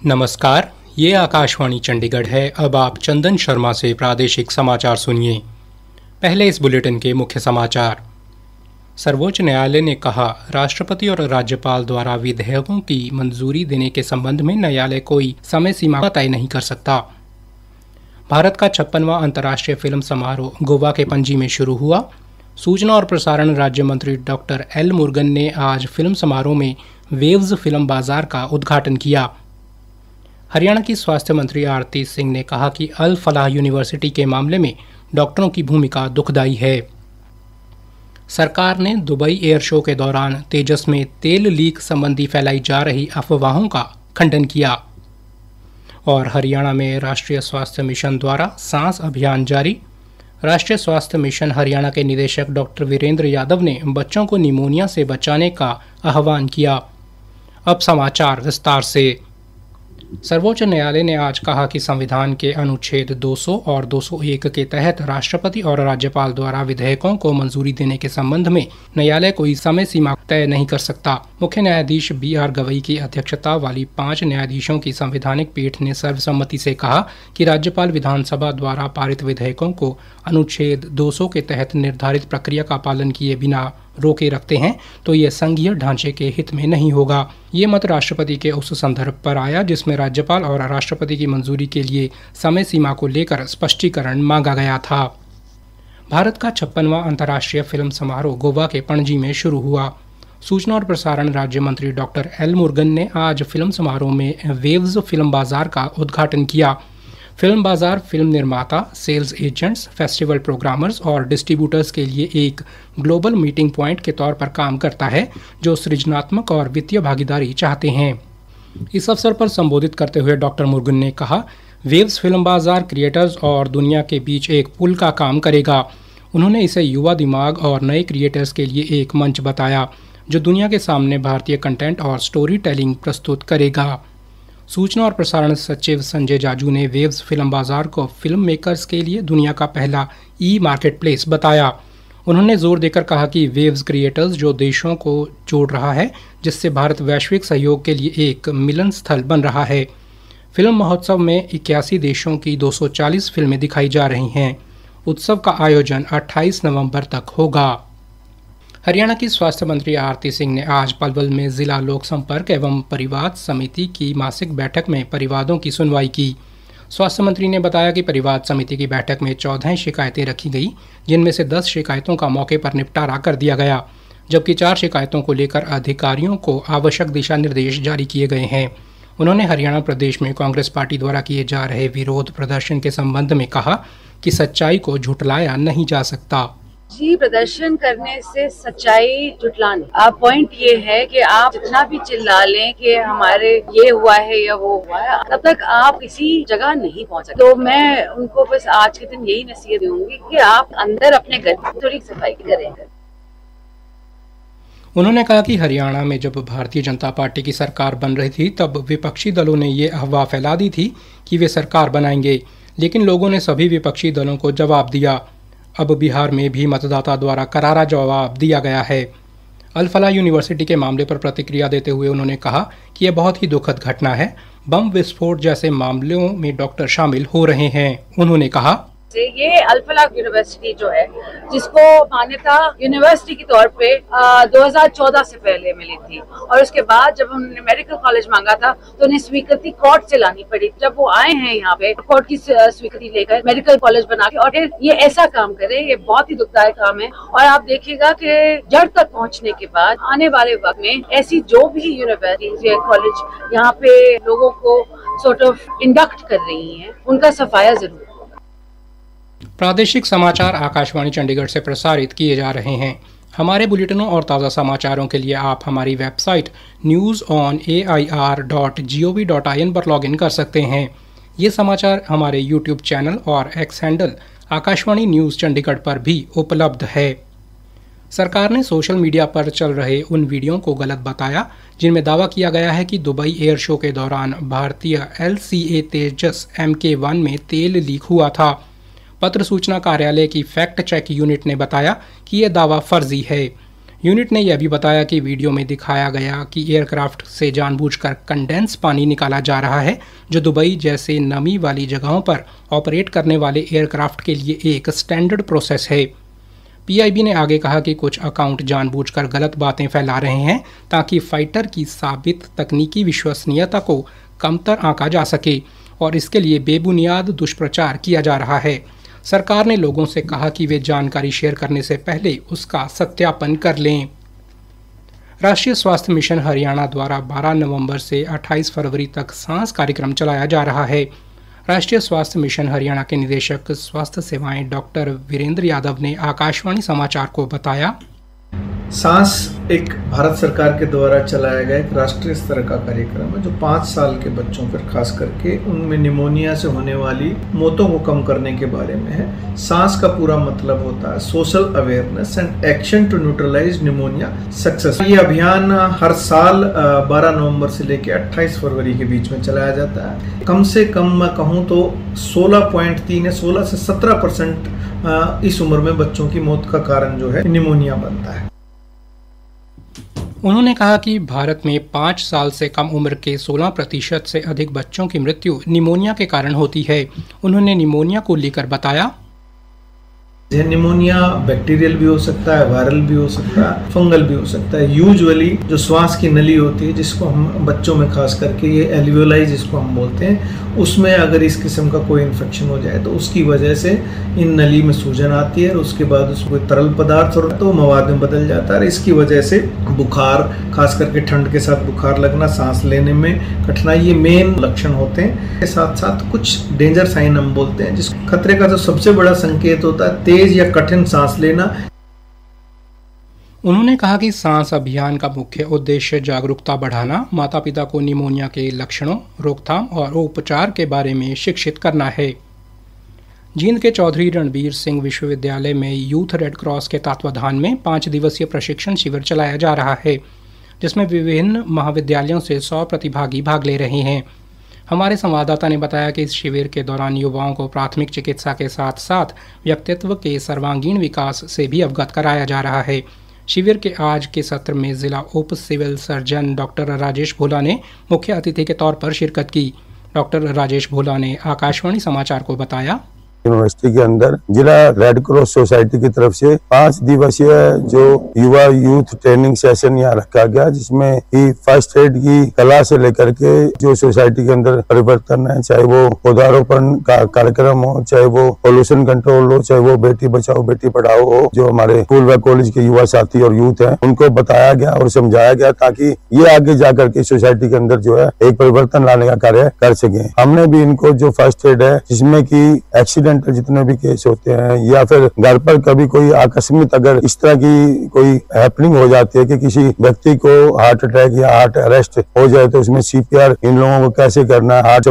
नमस्कार, ये आकाशवाणी चंडीगढ़ है। अब आप चंदन शर्मा से प्रादेशिक समाचार सुनिए। पहले इस बुलेटिन के मुख्य समाचार। सर्वोच्च न्यायालय ने कहा, राष्ट्रपति और राज्यपाल द्वारा विधेयकों की मंजूरी देने के संबंध में न्यायालय कोई समय सीमा तय नहीं कर सकता। भारत का 56वां अंतर्राष्ट्रीय फिल्म समारोह गोवा के पणजी में शुरू हुआ। सूचना और प्रसारण राज्य मंत्री डॉक्टर एल मुरुगन ने आज फिल्म समारोह में वेव्स फिल्म बाजार का उद्घाटन किया। हरियाणा की स्वास्थ्य मंत्री आरती सिंह ने कहा कि अल फलाह यूनिवर्सिटी के मामले में डॉक्टरों की भूमिका दुखदायी है। सरकार ने दुबई एयर शो के दौरान तेजस में तेल लीक संबंधी फैलाई जा रही अफवाहों का खंडन किया। और हरियाणा में राष्ट्रीय स्वास्थ्य मिशन द्वारा सांस अभियान जारी। राष्ट्रीय स्वास्थ्य मिशन हरियाणा के निदेशक डॉक्टर वीरेंद्र यादव ने बच्चों को निमोनिया से बचाने का आह्वान किया। अब समाचार विस्तार से। सर्वोच्च न्यायालय ने आज कहा कि संविधान के अनुच्छेद 200 और 201 के तहत राष्ट्रपति और राज्यपाल द्वारा विधेयकों को मंजूरी देने के संबंध में न्यायालय कोई समय सीमा तय नहीं कर सकता। मुख्य न्यायाधीश BR गवई की अध्यक्षता वाली 5 न्यायाधीशों की संवैधानिक पीठ ने सर्वसम्मति से कहा कि राज्यपाल विधानसभा द्वारा पारित विधेयकों को अनुच्छेद 200 के तहत निर्धारित प्रक्रिया का पालन किए बिना रोके रखते हैं तो ये संघीय ढांचे के हित में नहीं होगा। ये मत राष्ट्रपति के उस संदर्भ पर आया जिसमें राज्यपाल और राष्ट्रपति की मंजूरी के लिए समय सीमा को लेकर स्पष्टीकरण मांगा गया था। भारत का 56वां अंतर्राष्ट्रीय फिल्म समारोह गोवा के पणजी में शुरू हुआ। सूचना और प्रसारण राज्य मंत्री डॉक्टर एल मुरुगन ने आज फिल्म समारोह में वेव्स फिल्म बाजार का उद्घाटन किया। फिल्म बाजार फिल्म निर्माता, सेल्स एजेंट्स, फेस्टिवल प्रोग्रामर्स और डिस्ट्रीब्यूटर्स के लिए एक ग्लोबल मीटिंग पॉइंट के तौर पर काम करता है जो सृजनात्मक और वित्तीय भागीदारी चाहते हैं। इस अवसर पर संबोधित करते हुए डॉक्टर मुरुगन ने कहा, वेव्स फिल्म बाजार क्रिएटर्स और दुनिया के बीच एक पुल का काम करेगा। उन्होंने इसे युवा दिमाग और नए क्रिएटर्स के लिए एक मंच बताया जो दुनिया के सामने भारतीय कंटेंट और स्टोरी टेलिंग प्रस्तुत करेगा। सूचना और प्रसारण सचिव संजय जाजू ने वेव्स फिल्म बाजार को फिल्म मेकर्स के लिए दुनिया का पहला मार्केट प्लेस बताया। उन्होंने जोर देकर कहा कि वेव्स क्रिएटर्स जो देशों को जोड़ रहा है, जिससे भारत वैश्विक सहयोग के लिए एक मिलन स्थल बन रहा है। फिल्म महोत्सव में 81 देशों की 240 फिल्में दिखाई जा रही हैं। उत्सव का आयोजन 28 नवंबर तक होगा। हरियाणा की स्वास्थ्य मंत्री आरती सिंह ने आज पलवल में जिला लोक संपर्क एवं परिवाद समिति की मासिक बैठक में परिवादों की सुनवाई की। स्वास्थ्य मंत्री ने बताया कि परिवाद समिति की बैठक में 14 शिकायतें रखी गई, जिनमें से 10 शिकायतों का मौके पर निपटारा कर दिया गया, जबकि 4 शिकायतों को लेकर अधिकारियों को आवश्यक दिशा निर्देश जारी किए गए हैं। उन्होंने हरियाणा प्रदेश में कांग्रेस पार्टी द्वारा किए जा रहे विरोध प्रदर्शन के संबंध में कहा कि सच्चाई को झुठलाया नहीं जा सकता। जी, प्रदर्शन करने से सच्चाई जुटलाने। अब पॉइंट ये है कि आप जितना भी चिल्ला लें कि हमारे ये हुआ है या वो हुआ है, तब तक आप किसी जगह नहीं पहुंच सकते। तो मैं उनको बस आज के दिन यही नसीहत दूंगी कि आप अंदर अपने घर की थोड़ी सफाई करें। उन्होंने कहा कि हरियाणा में जब भारतीय जनता पार्टी की सरकार बन रही थी तब विपक्षी दलों ने ये अफवाह फैला दी थी कि वे सरकार बनाएंगे, लेकिन लोगों ने सभी विपक्षी दलों को जवाब दिया। अब बिहार में भी मतदाता द्वारा करारा जवाब दिया गया है। अल फलाह यूनिवर्सिटी के मामले पर प्रतिक्रिया देते हुए उन्होंने कहा कि यह बहुत ही दुखद घटना है। बम विस्फोट जैसे मामलों में डॉक्टर शामिल हो रहे हैं। उन्होंने कहा, ये अल फलाह यूनिवर्सिटी जो है, जिसको मान्यता यूनिवर्सिटी के तौर पे 2014 से पहले मिली थी, और उसके बाद जब उन्होंने मेडिकल कॉलेज मांगा था तो उन्हें स्वीकृति कोर्ट से लानी पड़ी। जब वो आए हैं यहाँ पे कोर्ट की स्वीकृति लेकर मेडिकल कॉलेज बना के, और फिर ये ऐसा काम करे, ये बहुत ही दुखदायक काम है। और आप देखिएगा कि जड़ तक पहुँचने के बाद आने वाले वक्त में ऐसी जो भी यूनिवर्सिटी या कॉलेज यहाँ पे लोगों को सॉर्ट ऑफ इंडक्ट कर रही है, उनका सफाया जरूर। प्रादेशिक समाचार आकाशवाणी चंडीगढ़ से प्रसारित किए जा रहे हैं। हमारे बुलेटिनों और ताज़ा समाचारों के लिए आप हमारी वेबसाइट newsonair.gov.in पर लॉगिन कर सकते हैं। ये समाचार हमारे YouTube चैनल और X handle Akashvani news Chandigarh पर भी उपलब्ध है। सरकार ने सोशल मीडिया पर चल रहे उन वीडियो को गलत बताया जिनमें दावा किया गया है कि दुबई एयर शो के दौरान भारतीय LCA तेजस MK1 में तेल लीक हुआ था। पत्र सूचना कार्यालय की फैक्ट चेक यूनिट ने बताया कि यह दावा फर्जी है। यूनिट ने यह भी बताया कि वीडियो में दिखाया गया कि एयरक्राफ्ट से जानबूझकर कंडेंस पानी निकाला जा रहा है, जो दुबई जैसे नमी वाली जगहों पर ऑपरेट करने वाले एयरक्राफ्ट के लिए एक स्टैंडर्ड प्रोसेस है। पीआईबी ने आगे कहा कि कुछ अकाउंट जानबूझकर गलत बातें फैला रहे हैं ताकि फाइटर की साबित तकनीकी विश्वसनीयता को कमतर आंका जा सके और इसके लिए बेबुनियाद दुष्प्रचार किया जा रहा है। सरकार ने लोगों से कहा कि वे जानकारी शेयर करने से पहले उसका सत्यापन कर लें। राष्ट्रीय स्वास्थ्य मिशन हरियाणा द्वारा 12 नवंबर से 28 फरवरी तक सांस कार्यक्रम चलाया जा रहा है। राष्ट्रीय स्वास्थ्य मिशन हरियाणा के निदेशक स्वास्थ्य सेवाएं डॉक्टर वीरेंद्र यादव ने आकाशवाणी समाचार को बताया, सांस एक भारत सरकार के द्वारा चलाया गया एक राष्ट्रीय स्तर का कार्यक्रम है जो 5 साल के बच्चों पर खास करके उनमें निमोनिया से होने वाली मौतों को कम करने के बारे में है। सांस का पूरा मतलब होता है social awareness and action to neutralize pneumonia success. ये अभियान हर साल 12 नवंबर से लेकर 28 फरवरी के बीच में चलाया जाता है। कम से कम मैं कहूँ तो 16.3 या 16 से 17% इस उम्र में बच्चों की मौत का कारण जो है निमोनिया बनता है। उन्होंने कहा कि भारत में 5 साल से कम उम्र के 16% से अधिक बच्चों की मृत्यु निमोनिया के कारण होती है। उन्होंने निमोनिया को लेकर बताया, निमोनिया बैक्टीरियल भी हो सकता है, वायरल भी हो सकता है, फंगल भी हो सकता है। यूजुअली जो श्वास की नली होती है जिसको हम बच्चों में खास करके ये एल्वियोलाई जिसको हम बोलते हैं, उसमें अगर इस किस्म का कोई इन्फेक्शन हो जाए तो उसकी वजह से इन नली में सूजन आती है और उसके बाद उसको तरल पदार्थ और तो मवाद में बदल जाता है। इसकी वजह से बुखार, खास करके ठंड के साथ बुखार लगना, सांस लेने में कठिनाई, ये मेन लक्षण होते हैं। के साथ साथ कुछ डेंजर साइन हम बोलते हैं, जिस खतरे का जो सबसे बड़ा संकेत होता है तेज या कठिन सांस लेना। उन्होंने कहा कि सांस अभियान का मुख्य उद्देश्य जागरूकता बढ़ाना, माता पिता को निमोनिया के लक्षणों, रोकथाम और उपचार के बारे में शिक्षित करना है। जींद के चौधरी रणबीर सिंह विश्वविद्यालय में यूथ रेड क्रॉस के तत्वाधान में 5 दिवसीय प्रशिक्षण शिविर चलाया जा रहा है, जिसमें विभिन्न महाविद्यालयों से 100 प्रतिभागी भाग ले रहे हैं। हमारे संवाददाता ने बताया कि इस शिविर के दौरान युवाओं को प्राथमिक चिकित्सा के साथ साथ व्यक्तित्व के सर्वांगीण विकास से भी अवगत कराया जा रहा है। शिविर के आज के सत्र में जिला उप सिविल सर्जन डॉक्टर राजेश भोला ने मुख्य अतिथि के तौर पर शिरकत की। डॉक्टर राजेश भोला ने आकाशवाणी समाचार को बताया, यूनिवर्सिटी के अंदर जिला रेड क्रॉस सोसाइटी की तरफ से 5 दिवसीय जो युवा यूथ ट्रेनिंग सेशन यहाँ रखा गया, जिसमें ही फर्स्ट एड की कला से लेकर के जो सोसाइटी के अंदर परिवर्तन है, चाहे वो पौधारोपण का कार्यक्रम हो, चाहे वो पोल्यूशन कंट्रोल हो, चाहे वो बेटी बचाओ बेटी पढ़ाओ हो, जो हमारे स्कूल व कॉलेज के युवा साथी और यूथ है उनको बताया गया और समझाया गया ताकि ये आगे जाकर के सोसाइटी के अंदर जो है एक परिवर्तन लाने का कार्य कर सके। हमने भी इनको जो फर्स्ट एड है, जिसमें की एक्सीडेंट जितने भी केस होते हैं या फिर घर पर कभी कोई आकस्मिक अगर इस तरह की कोई हैपनिंग हो जाती है कि किसी व्यक्ति को हार्ट अटैक या हार्ट अरेस्ट हो जाए तो उसमें सीपीआर इन लोगों को कैसे करना है, हार्ट।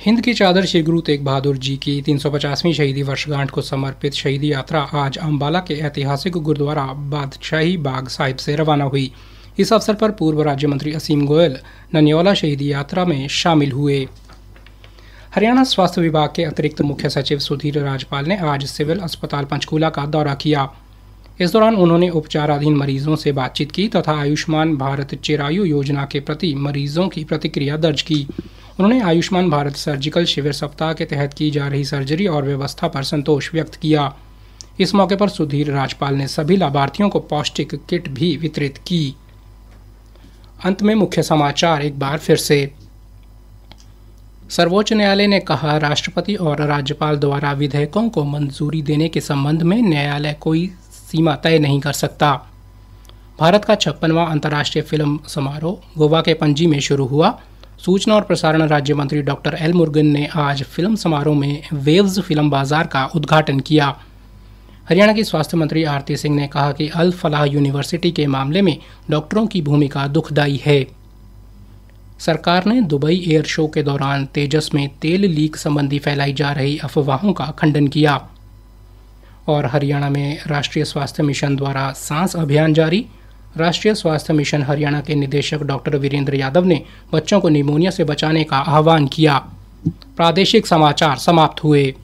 हिंद की चादर श्री गुरु तेग बहादुर जी की 350वीं शहीदी वर्षगांठ को समर्पित शहीदी यात्रा आज अंबाला के ऐतिहासिक गुरुद्वारा बादशाही बाग साहिब से रवाना हुई। इस अवसर पर पूर्व राज्य मंत्री असीम गोयल नन्यौला शहीदी यात्रा में शामिल हुए। हरियाणा स्वास्थ्य विभाग के अतिरिक्त मुख्य सचिव सुधीर राजपाल ने आज सिविल अस्पताल पंचकूला का दौरा किया। इस दौरान उन्होंने उपचाराधीन मरीजों से बातचीत की तथा आयुष्मान भारत चिरायु योजना के प्रति मरीजों की प्रतिक्रिया दर्ज की। उन्होंने आयुष्मान भारत सर्जिकल शिविर सप्ताह के तहत की जा रही सर्जरी और व्यवस्था पर संतोष व्यक्त किया। इस मौके पर सुधीर राजपाल ने सभी लाभार्थियों को पौष्टिक किट भी वितरित की। अंत में मुख्य समाचार एक बार फिर से। सर्वोच्च न्यायालय ने कहा, राष्ट्रपति और राज्यपाल द्वारा विधेयकों को मंजूरी देने के संबंध में न्यायालय कोई सीमा तय नहीं कर सकता। भारत का 56वां अंतर्राष्ट्रीय फिल्म समारोह गोवा के पणजी में शुरू हुआ। सूचना और प्रसारण राज्य मंत्री डॉक्टर एल मुरुगन ने आज फिल्म समारोह में वेव्स फिल्म बाजार का उद्घाटन किया। हरियाणा की स्वास्थ्य मंत्री आरती सिंह ने कहा कि अल फलाह यूनिवर्सिटी के मामले में डॉक्टरों की भूमिका दुखदायी है। सरकार ने दुबई एयर शो के दौरान तेजस में तेल लीक संबंधी फैलाई जा रही अफवाहों का खंडन किया। और हरियाणा में राष्ट्रीय स्वास्थ्य मिशन द्वारा सांस अभियान जारी। राष्ट्रीय स्वास्थ्य मिशन हरियाणा के निदेशक डॉक्टर वीरेंद्र यादव ने बच्चों को निमोनिया से बचाने का आह्वान किया। प्रादेशिक समाचार समाप्त हुए।